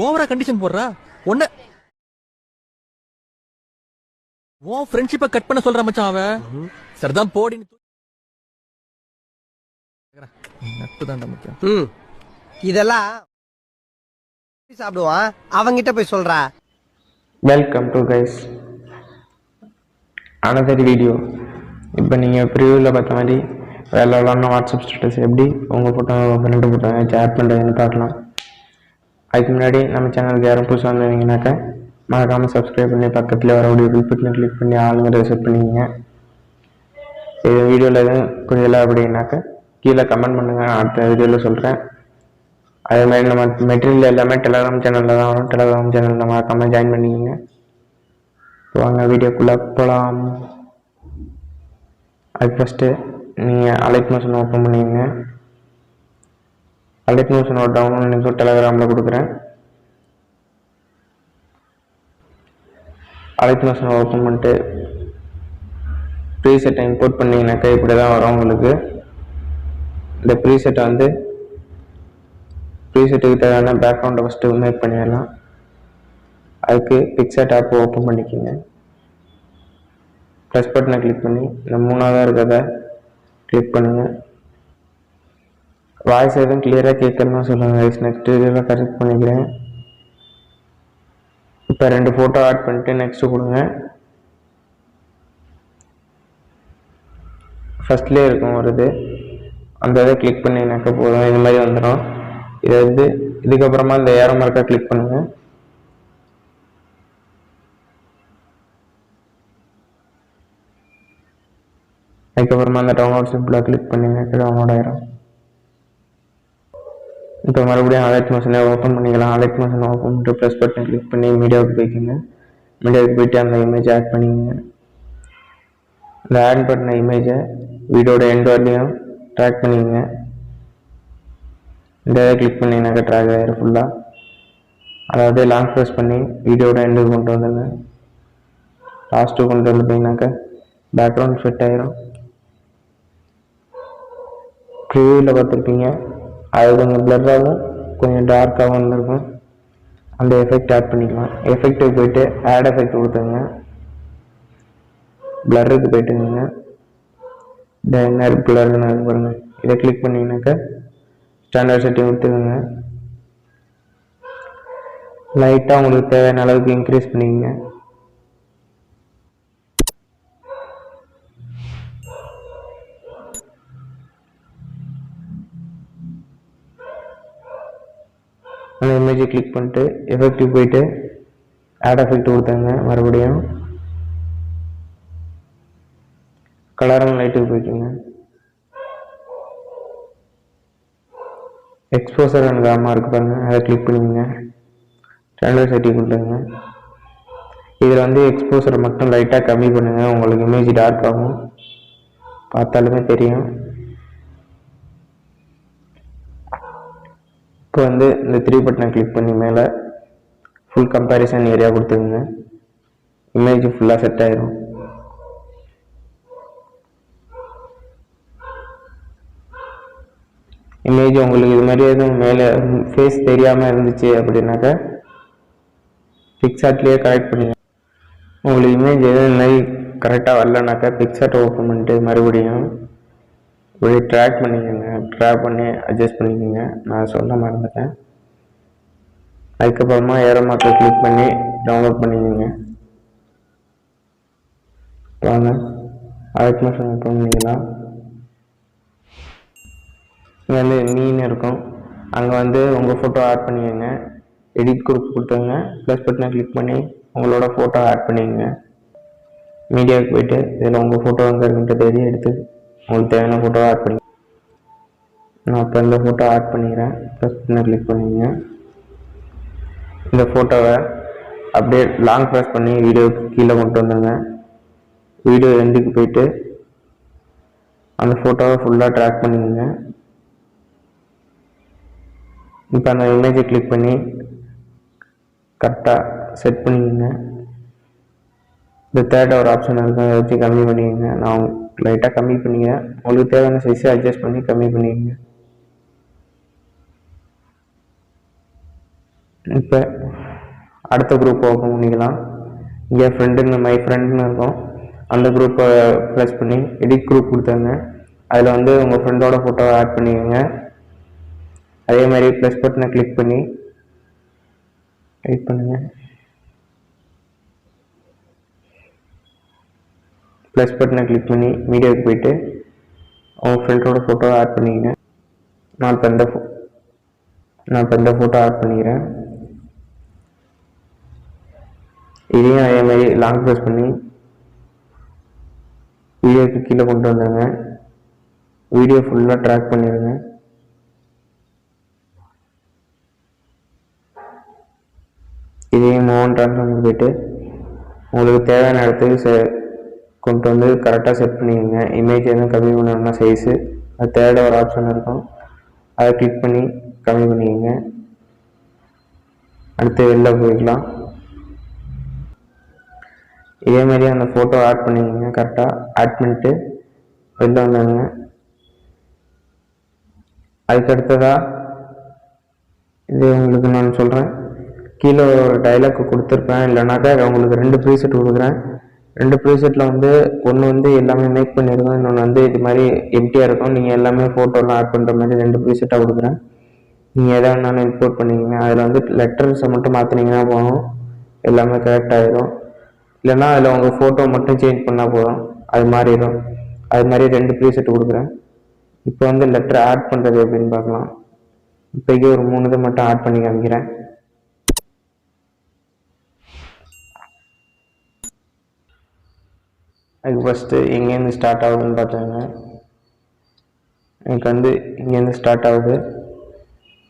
ஓவரா கண்டிஷன் போடுறா ஒண்ணு. உன் ஃப்ரெண்ட்ஷிப்பை கட் பண்ண சொல்ற மச்சான் அவன். சரிதான் போடி. நட்பு தான்டா முக்கியம். இதெல்லாம் சாப்பிடுவான் அவங்கிட்ட போய் சொல்றா. Welcome to guys another video. இப்போ நீங்கள் ப்ரிவியூவில் பார்த்த மாதிரி வேலை விளாட்ணும் வாட்ஸ்அப் ஸ்டேட்டஸ் எப்படி உங்கள் ஃபோட்டோ ஃப்ரெண்டு ஃபோட்டோ ஷேர் பண்ணுறதுன்னு பார்க்கலாம். அதுக்கு முன்னாடி நம்ம சேனலுக்கு யாரும் புதுசாக வந்தீங்கன்னாக்கா மறக்காமல் சப்ஸ்கிரைப் பண்ணி பக்கத்தில் வரக்கூடிய பில் பட்டனை கிளிக் பண்ணி ஆளுங்கிறத செட் பண்ணிக்கோங்க. இது வீடியோவில் எதுவும் புரியலை அப்படின்னாக்கா கீழே கமெண்ட் பண்ணுங்கள், அடுத்த வீடியோவில் சொல்கிறேன். அதே மாதிரி நம்ம மெட்டீரியல் எல்லாமே டெலகிராம் சேனலில் தான் வரும். டெலகிராம் சேனலில் மறக்காமல் ஜாயின் பண்ணிக்கோங்க. வாங்க வீடியோக்குள்ளே போகலாம். அதுக்கு ஃபஸ்ட்டு நீங்கள் அலைட் மோஷன் ஓப்பன் பண்ணிக்கோங்க. அலைட் மோஷனோட டவுன்லோட் லிங்க் டெலகிராமில் கொடுக்குறேன். அலைட் மோஷனை ஓப்பன் பண்ணிட்டு ப்ரீசெட்டை இம்போர்ட் பண்ணிங்கனாக்கா இப்படி தான் வரும் உங்களுக்கு. இந்த ப்ரீசெட்டை வந்து ப்ரீசெட்டுக்கு தேவையான பேக்ரவுண்டை ஃபஸ்ட்டு மேக் பண்ணிடலாம். அதுக்கு பிக்சர் ஆப் ஓப்பன் பண்ணிக்கோங்க. ப்ளஸ் பட்டனை கிளிக் பண்ணி இந்த மூணாவதாக இருக்கிறத கிளிக் பண்ணுங்கள். வாய்ஸ் எதுவும் கிளியராக கேட்கணும்னு சொல்லுங்கள். நெக்ஸ்ட் வீடியோவில் கரெக்ட் பண்ணிக்கிறேன். இப்போ 2 ஃபோட்டோ ஆட் பண்ணிட்டு நெக்ஸ்ட்டு கொடுங்க. ஃபஸ்ட்லேயே இருக்கும் ஒரு இது, அந்த இதை கிளிக் பண்ணிங்கனாக்கா போதும், இது மாதிரி வந்துடும். இதை வந்து இதுக்கப்புறமா இந்த ஏரோ மார்க்கை கிளிக் பண்ணுங்கள். அதுக்கப்புறமா அந்த டவுன்லோட் சிம்பிளாக கிளிக் பண்ணிங்கனாக்கா டவுன்லோட் ஆயிரும். இப்போ மறுபடியும் அலைட் மோஷனை ஓப்பன் பண்ணிக்கலாம். அலைட் மோஷனை ஓப்பன் பண்ணிட்டு ப்ளஸ் பட்டன் கிளிக் பண்ணி மீடியாவுக்கு போய்க்குங்க. மீடியாவுக்கு போயிட்டு அந்த இமேஜை ஆட் பண்ணிக்கோங்க. இந்த ஆட் பண்ண இமேஜை வீடியோட எண்ட் வரலையும் ட்ராக் பண்ணிக்கோங்க. இந்த இதை கிளிக் பண்ணிங்கனாக்கா ட்ராக் ஆகிடும் ஃபுல்லாக. அதாவது லாங் ப்ரெஸ் பண்ணி வீடியோட எண்டுக்கு கொண்டு வந்துடுங்க. லாஸ்ட்டு கொண்டு வந்துட்டீங்கன்னாக்கா பேக்ரவுண்ட் ஃபிட் ஆகிரும். ப்ரிவியூவில் பார்த்துருப்பீங்க, அது கொஞ்சம் பிளர்ராகவும் கொஞ்சம் டார்க்காகவும் இருந்திருக்கும். அந்த எஃபெக்ட் ஆட் பண்ணிக்கலாம். எஃபெக்ட்டுக்கு போயிட்டு ஆட் எஃபெக்ட் கொடுத்துங்க. பிளருக்கு போயிட்டுங்க. என்ன பிளர்னு அது பாருங்கள், இதை கிளிக் பண்ணிங்கனாக்கா ஸ்டாண்டர்ட் செட்டிங் கொடுத்துருங்க. லைட்டாக உங்களுக்கு தேவையான அளவுக்கு இன்க்ரீஸ் பண்ணிக்கோங்க. அந்த இமேஜை கிளிக் பண்ணிட்டு எஃபெக்ட்டுக்கு போயிட்டு ஆட் எஃபெக்ட் கொடுத்தாங்க. மறுபடியும் கலர் அண்ட் லைட்டுக்கு போய்க்குங்க. எக்ஸ்போசர் அண்ட் காமா இருக்கு பாருங்க, அதை கிளிக் பண்ணிக்கோங்க. ஸ்டாண்டர்ட் செட்டிங் கொடுத்துங்க. இதில் வந்து எக்ஸ்போசரை மட்டும் லைட்டாக கம்மி பண்ணுங்க, உங்களுக்கு இமேஜ் டார்க் ஆகும், பார்த்தாலுமே தெரியும். இப்போ வந்து இந்த 3 பட்டனை கிளிக் பண்ணி மேலே ஃபுல் கம்பேரிசன் ஏரியா கொடுத்துருங்க. இமேஜ் ஃபுல்லாக செட் ஆயிடும். இமேஜ் உங்களுக்கு இது மாதிரி எதுவும் மேலே ஃபேஸ் தெரியாமல் இருந்துச்சு அப்படின்னாக்கா பிக்சார்ட்லேயே கரெக்ட் பண்ணிங்க. உங்களுக்கு இமேஜ் எதுவும் இந்த மாதிரி கரெக்டாக வரலனாக்கா பிக்சார்ட்டை ஓப்பன் பண்ணிட்டு மறுபடியும் இப்படி ட்ராக் பண்ணிக்கோங்க. ட்ராக் பண்ணி அட்ஜஸ்ட் பண்ணிக்கோங்க. நான் சொல்ல மறந்துட்டேன். அதுக்கப்புறமா ஏரோ மார்க்கை கிளிக் பண்ணி டவுன்லோட் பண்ணிக்கோங்க. வாங்க அலைட் மோஷன் ஓப்பன் பண்ணிக்கலாம். இங்கே வந்து மீன் இருக்கும், அங்கே வந்து உங்கள் ஃபோட்டோ ஆட் பண்ணிக்கோங்க. எடிட் குரூப் கொடுத்துங்க. ப்ளஸ் பட்டனை கிளிக் பண்ணி உங்களோட ஃபோட்டோ ஆட் பண்ணிக்கோங்க. மீடியாவுக்கு போயிட்டு இதில் உங்கள் ஃபோட்டோ அங்கே இருக்குன்ற தேதி எடுத்து உங்களுக்கு தேவையான ஃபோட்டோ ஆட் பண்ணி நான் இப்போ இந்த ஃபோட்டோ ஆட் பண்ணிக்கிறேன். ப்ளஸ் பட்டனை கிளிக் பண்ணிங்க. இந்த ஃபோட்டோவை அப்படியே லாங் ப்ரெஸ் பண்ணி வீடியோவுக்கு கீழே கொண்டு வந்துடுங்க. வீடியோ எண்டுக்கு போயிட்டு அந்த ஃபோட்டோவை ஃபுல்லாக ட்ராக் பண்ணிக்கோங்க. இப்போ அந்த இமேஜை கிளிக் பண்ணி கரெக்டாக செட் பண்ணிக்கோங்க. இந்த தேர்ட் ஒரு ஆப்ஷன் இருக்கும், அதை வச்சு கம்மி பண்ணிக்கோங்க. நான் லைட்டாக கம்மி பண்ணிக்கிறேன். உங்களுக்கு தேவையான சைஸை அட்ஜஸ்ட் பண்ணி கம்மி பண்ணிக்கோங்க. இப்போ அடுத்த குரூப் ஓப்பன் பண்ணிக்கலாம். இங்கே ஃப்ரெண்டுன்னு மை ஃப்ரெண்டுன்னு இருக்கும். அந்த குரூப்பை ப்ரெஸ் பண்ணி எடிட் குரூப் கொடுத்தாங்க. அதில் வந்து உங்கள் ஃப்ரெண்டோட ஃபோட்டோவை ஆட் பண்ணிக்கோங்க. அதே மாதிரி ப்ளஸ் பட்டனை கிளிக் பண்ணி வெயிட் பண்ணுங்கள். ப்ளஸ் பட்டனை கிளிக் பண்ணி மீடியாவுக்கு போயிட்டு உங்கள் ஃப்ரெண்டோட ஃபோட்டோவை ஆட் பண்ணிக்கங்க. நான் இப்போ இந்த ஃபோட்டோ ஆட் பண்ணிக்கிறேன். இதையும் அதே மாதிரி லாங் ப்ரெஸ் பண்ணி வீடியோக்கு கீழே கொண்டு வந்துடுங்க. வீடியோ ஃபுல்லாக ட்ராக் பண்ணிடுங்க. இதையும் மூவ் ட்ரான்ஸ்ஃபார்ம் போயிட்டு உங்களுக்கு தேவையான இடத்துக்கு கொண்டு வந்து கரெக்டாக செட் பண்ணிக்கோங்க. இமேஜ் எதுவும் கம்மி பண்ணணும்னா சைஸு அது தேர்ட் ஒரு ஆப்ஷன் இருக்கும், அதை கிளிக் பண்ணி கம்மி பண்ணிக்கோங்க. அடுத்து வெளில போய்க்கலாம். இதே மாதிரி அந்த ஃபோட்டோ ஆட் பண்ணிக்கோங்க. கரெக்டாக ஆட் பண்ணிட்டு வெளில வந்தாங்க. அதுக்கு அடுத்ததாக இது உங்களுக்கு நான் சொல்கிறேன், கீழே ஒரு டைலாக் கொடுத்துருப்பேன். இல்லைனாக்கா உங்களுக்கு 2 ப்ரீசெட் கொடுக்குறேன். 2 ப்ரீசெட்டில் வந்து ஒன்று வந்து எல்லாமே மேக் பண்ணியிருக்கோம், இன்னொன்று வந்து இது மாதிரி எம்டியாக இருக்கும். நீங்கள் எல்லாமே ஃபோட்டோலாம் ஆட் பண்ணுற மாதிரி 2 ப்ரீசெட்டாக கொடுக்குறேன். நீங்கள் எதை வேணாலும் இம்போர்ட் பண்ணிக்கோங்க. அதில் வந்து லெட்டர்ஸை மட்டும் மாற்றினீங்கன்னா போதும், எல்லாமே கரெக்ட் ஆகிடும். இல்லைன்னா அதில் உங்கள் ஃபோட்டோ மட்டும் சேஞ்ச் பண்ணால் போதும், அது மாறிடும். அது மாதிரி 2 ப்ரீசெட் கொடுக்குறேன். இப்போ வந்து லெட்டர் ஆட் பண்ணுறது எப்படின்னு பார்க்கலாம். இப்போக்கி ஒரு 3 இதை மட்டும் ஆட் பண்ணி காமிக்கிறேன். அதுக்கு ஃபஸ்ட்டு எங்கேருந்து ஸ்டார்ட் ஆகுதுன்னு பார்த்தாங்க. எனக்கு வந்து இங்கேருந்து ஸ்டார்ட் ஆகுது.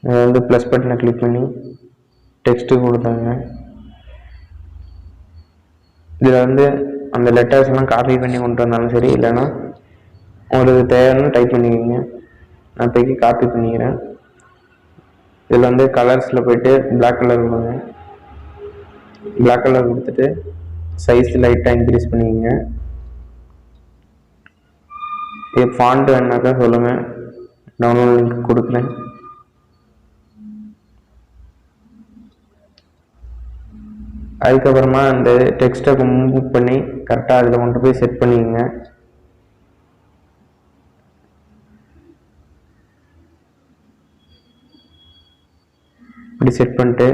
அதை வந்து ப்ளஸ் பட்டனை கிளிக் பண்ணி டெக்ஸ்ட்டு கொடுத்தாங்க. இதில் வந்து அந்த லெட்டர்ஸ் எல்லாம் காப்பி பண்ணி கொண்டு வந்தாலும் சரி, இல்லைன்னா உங்களுக்கு தேவைன்னு டைப் பண்ணிக்கோங்க. நான் இப்போக்கி காப்பி பண்ணிக்கிறேன். இதில் வந்து கலர்ஸில் போய்ட்டு பிளாக் கலர் கொடுங்க. பிளாக் கலர் கொடுத்துட்டு சைஸ் லைட்டாக இன்க்ரீஸ் பண்ணிக்கோங்க. இது ஃபாண்ட் வேணாக்கா சொல்லுங்கள், டவுன்லோட் லிங்க் கொடுக்குறேன். அதுக்கப்புறமா அந்த டெக்ஸ்ட்டை மூவ் பண்ணி கரெக்டாக அதில் கொண்டு போய் செட் பண்ணிக்கோங்க. இப்படி செட் பண்ணிட்டு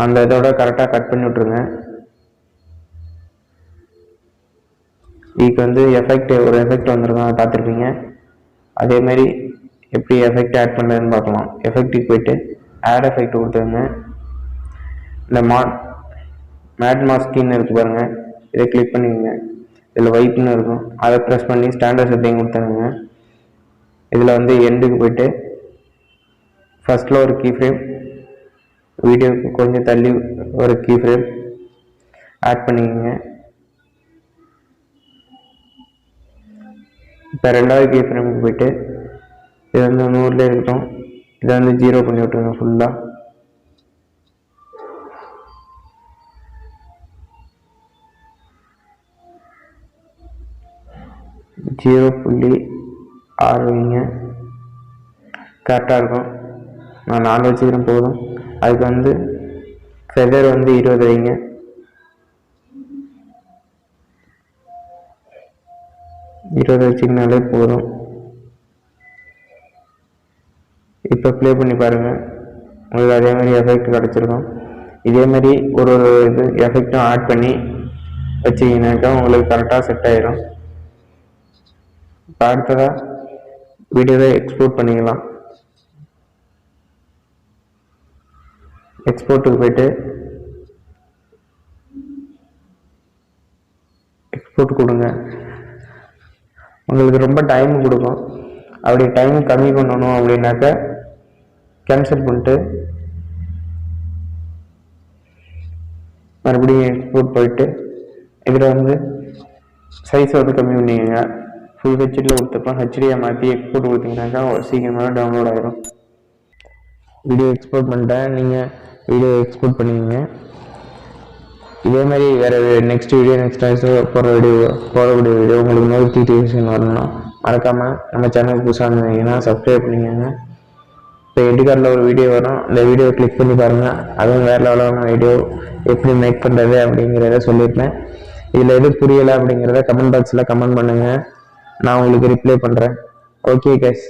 அந்த இதோட கரெக்டாக கட் பண்ணி விட்ருங்க. இதுக்கு வந்து ஒரு எஃபெக்ட் வந்துருக்கும், அதை பார்த்துருப்பீங்க. அதேமாதிரி எப்படி எஃபெக்ட் ஆட் பண்ணுறதுன்னு பார்க்கலாம். எஃபெக்ட்டுக்கு போயிட்டு ஆட் எஃபெக்ட் கொடுத்துருங்க. இந்த மேட் மாஸ்கின்னு இருக்குது பாருங்கள், இதை கிளிக் பண்ணிக்கோங்க. இதில் வைப்னு இருக்கும், அதை ப்ரெஸ் பண்ணி ஸ்டாண்டர்ட் செட்டிங் கொடுத்துருங்க. இதில் வந்து எண்டுக்கு போயிட்டு ஃபஸ்ட்டில் ஒரு கீ ஃப்ரேம், வீடியோவுக்கு கொஞ்சம் தள்ளி ஒரு கீ ஃப்ரேம் ஆட் பண்ணிக்கோங்க. இப்போ 2வது கீ ஃப்ரேமுக்கு போயிட்டு இது வந்து 100லே இருக்கட்டும், இதை வந்து 0 பண்ணி விட்ருங்க. ஃபுல்லாக .6 வைங்க, கரெக்டாக இருக்கும். நான் 4 வச்சுக்கிறேன் போதும். அதுக்கு வந்து ஃபெதர் வந்து 20 வைங்க. வச்சுக்கினாலே போதும். இப்போ ப்ளே பண்ணி பாருங்கள், உங்களுக்கு அதே மாதிரி எஃபெக்ட் கிடச்சிருக்கும். இதே மாதிரி ஒரு இது எஃபெக்டும் ஆட் பண்ணி வச்சிங்கனாக்கா உங்களுக்கு கரெக்டாக செட் ஆகிடும். இப்போ அடுத்ததாக வீடியோவை எக்ஸ்போர்ட் பண்ணிக்கலாம். எக்ஸ்போர்ட்டுக்கு போயிட்டு எக்ஸ்போர்ட் கொடுங்க. உங்களுக்கு ரொம்ப டைம் கொடுக்கும். அப்படி டைம் கம்மி பண்ணணும் அப்படின்னாக்க கேன்சல் பண்ணிட்டு மறுபடியும் எக்ஸ்போர்ட் போயிட்டு இதில் வந்து சைஸை வந்து கம்மி பண்ணிக்கோங்க. ஃபுல் ஹெச்டியில் கொடுத்துப்போம், ஹெச்டியை மாற்றி எக்ஸ்போர்ட் கொடுத்தீங்கன்னாக்கா சீக்கிரமாக டவுன்லோட் ஆகிடும். வீடியோ எக்ஸ்போர்ட் பண்ணிட்டேன், நீங்கள் வீடியோ எக்ஸ்போர்ட் பண்ணிக்கோங்க. இதே மாதிரி வேறு நெக்ஸ்ட் போடக்கூடிய வீடியோ உங்களுக்கு நோட்டிஃபிகேஷன் வரணும். மறக்காமல் நம்ம சேனலுக்கு புதுசாக இருந்தீங்கன்னா சப்ஸ்கிரைப் பண்ணிக்கோங்க. இப்போ எடிகார்டில் ஒரு வீடியோ வரும், அந்த வீடியோவை கிளிக் பண்ணி பாருங்கள். அதுவும் வேறு லெவலான வீடியோ, எப்படி மேக் பண்ணுறது அப்படிங்கிறத சொல்லியிருப்பேன். இதில் எது புரியலை அப்படிங்கிறத கமெண்ட் பாக்ஸில் கமெண்ட் பண்ணுங்கள், நான் உங்களுக்கு ரிப்ளை பண்ணுறேன். Okay guys.